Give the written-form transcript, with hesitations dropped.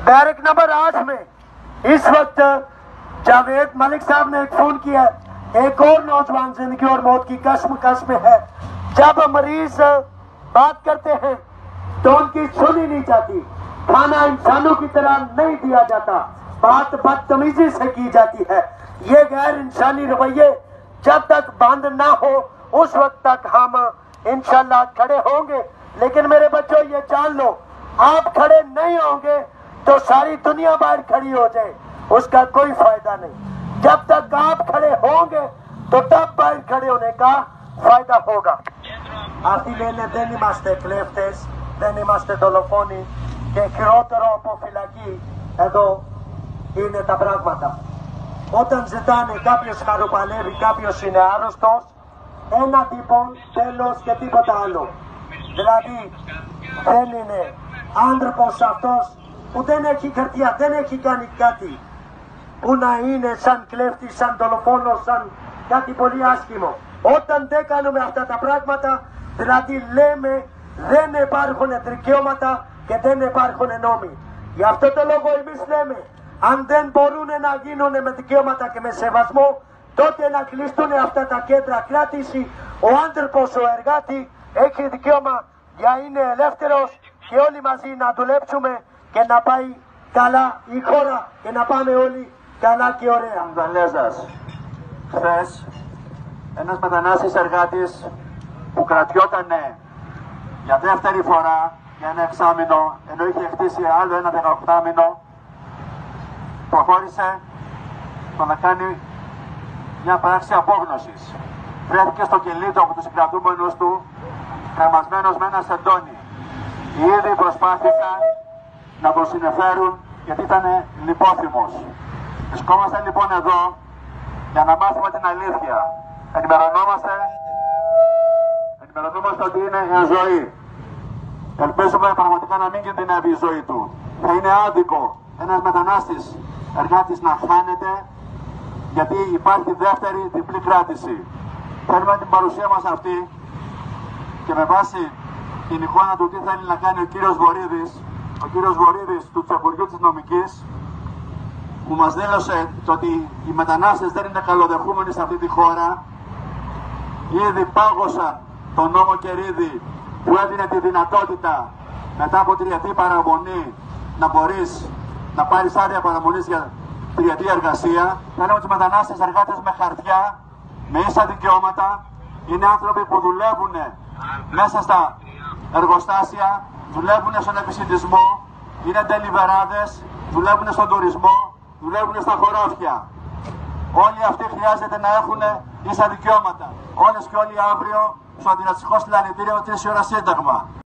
Barrack number 8 में इस वक्त जावेद मलिक साहब ने एक फोन किया, एक और नौजवान जिंदगी और मौत की कश्मकश में है। जब मरीज बात करते हैं तो उनकी सुनी नहीं जाती, खाना इंसानों की तरह नहीं दिया जाता, बात बदतमीजी से की जाती है। ये गैर इंसानी रवैये जब तक बंद ना हो उस वक्त तक हम इंशाल्लाह खड़े होंगे। लेकिन मेरे बच्चों ये जान लो, आप खड़े नहीं होंगे तो सारी दुनिया बाहर खड़ी हो जाए, उसका कोई फायदा नहीं। जब तक आप खड़े होंगे तो तब बाहर खड़े होने का फायदा होगा। Αυτή λένε δεν είμαστε κλέφτες, δεν είμαστε δολοφόνοι και χειρότερο από φυλακή. Εδώ είναι τα πράγματα. Όταν ζητάνε κάποιος χαροπαλεύει, κάποιος είναι άρρωστος, ένα τύπο, τέλος και τίποτα άλλο. Δηλαδή δεν είναι άνθρωπος αυτός που δεν έχει χαρτιά, δεν έχει κάνει κάτι που να είναι σαν κλέφτης, σαν δολοφόνος, σαν κάτι πολύ άσχημο. Όταν δεν κάνουμε αυτά τα πράγματα, δηλαδή λέμε δεν υπάρχουν δικαιώματα και δεν υπάρχουν νόμοι. Γι' αυτό το λόγο εμείς λέμε, αν δεν μπορούν να γίνουν με δικαιώματα και με σεβασμό, τότε να κλειστούν αυτά τα κέντρα κράτηση. Ο άνθρωπος, ο εργάτη έχει δικαίωμα για είναι ελεύθερος και όλοι μαζί να δουλέψουμε και να πάει καλά η χώρα και να πάμε όλοι καλά και ωραία. Νταλέζας, χθες ένας μετανάστης εργάτης που κρατιότανε για δεύτερη φορά για ένα εξάμηνο, ενώ είχε χτίσει άλλο ένα 18μηνο, προχώρησε στο να κάνει μια πράξη απόγνωσης. Βρέθηκε στο κελί του από τους συγκρατούμενους του, κρεμασμένος με ένα σεντόνι. Οι ίδιοι προσπάθησαν να τον συνεφέρουν γιατί ήταν λιπόθυμος. Βρισκόμαστε λοιπόν εδώ για να μάθουμε την αλήθεια. Ενημερωνόμαστε ότι είναι εν ζωή. Ελπίζουμε πραγματικά να μην κινδυνεύει η ζωή του. Θα είναι άδικο ένας μετανάστης εργάτης να χάνεται γιατί υπάρχει δεύτερη διπλή κράτηση. Θέλουμε την παρουσία μας αυτή και με βάση την εικόνα του τι θέλει να κάνει ο κύριος Βορίδης του Τσακουριού της Νομικής, που μας δήλωσε ότι οι μετανάστες δεν είναι καλοδεχούμενοι σε αυτή τη χώρα. Ήδη πάγωσαν τον νόμο Κερίδη που έδινε τη δυνατότητα μετά από τριετή παραμονή να μπορείς να πάρεις άδεια παραμονής για τριετή εργασία. Θέλουμε τους μετανάστες εργάτες με χαρτιά, με ίσα δικαιώματα. Είναι άνθρωποι που δουλεύουν μέσα στα εργοστάσια, δουλεύουν στον επισιτισμό, είναι ντελιβεράδες, δουλεύουν στον τουρισμό, δουλεύουν στα χωράφια. Όλοι αυτοί χρειάζεται να έχουν ίσα δικαιώματα. Όλες και όλοι αύριο στο αντινατσικό συλλαλητήριο 3 ώρα Σύνταγμα.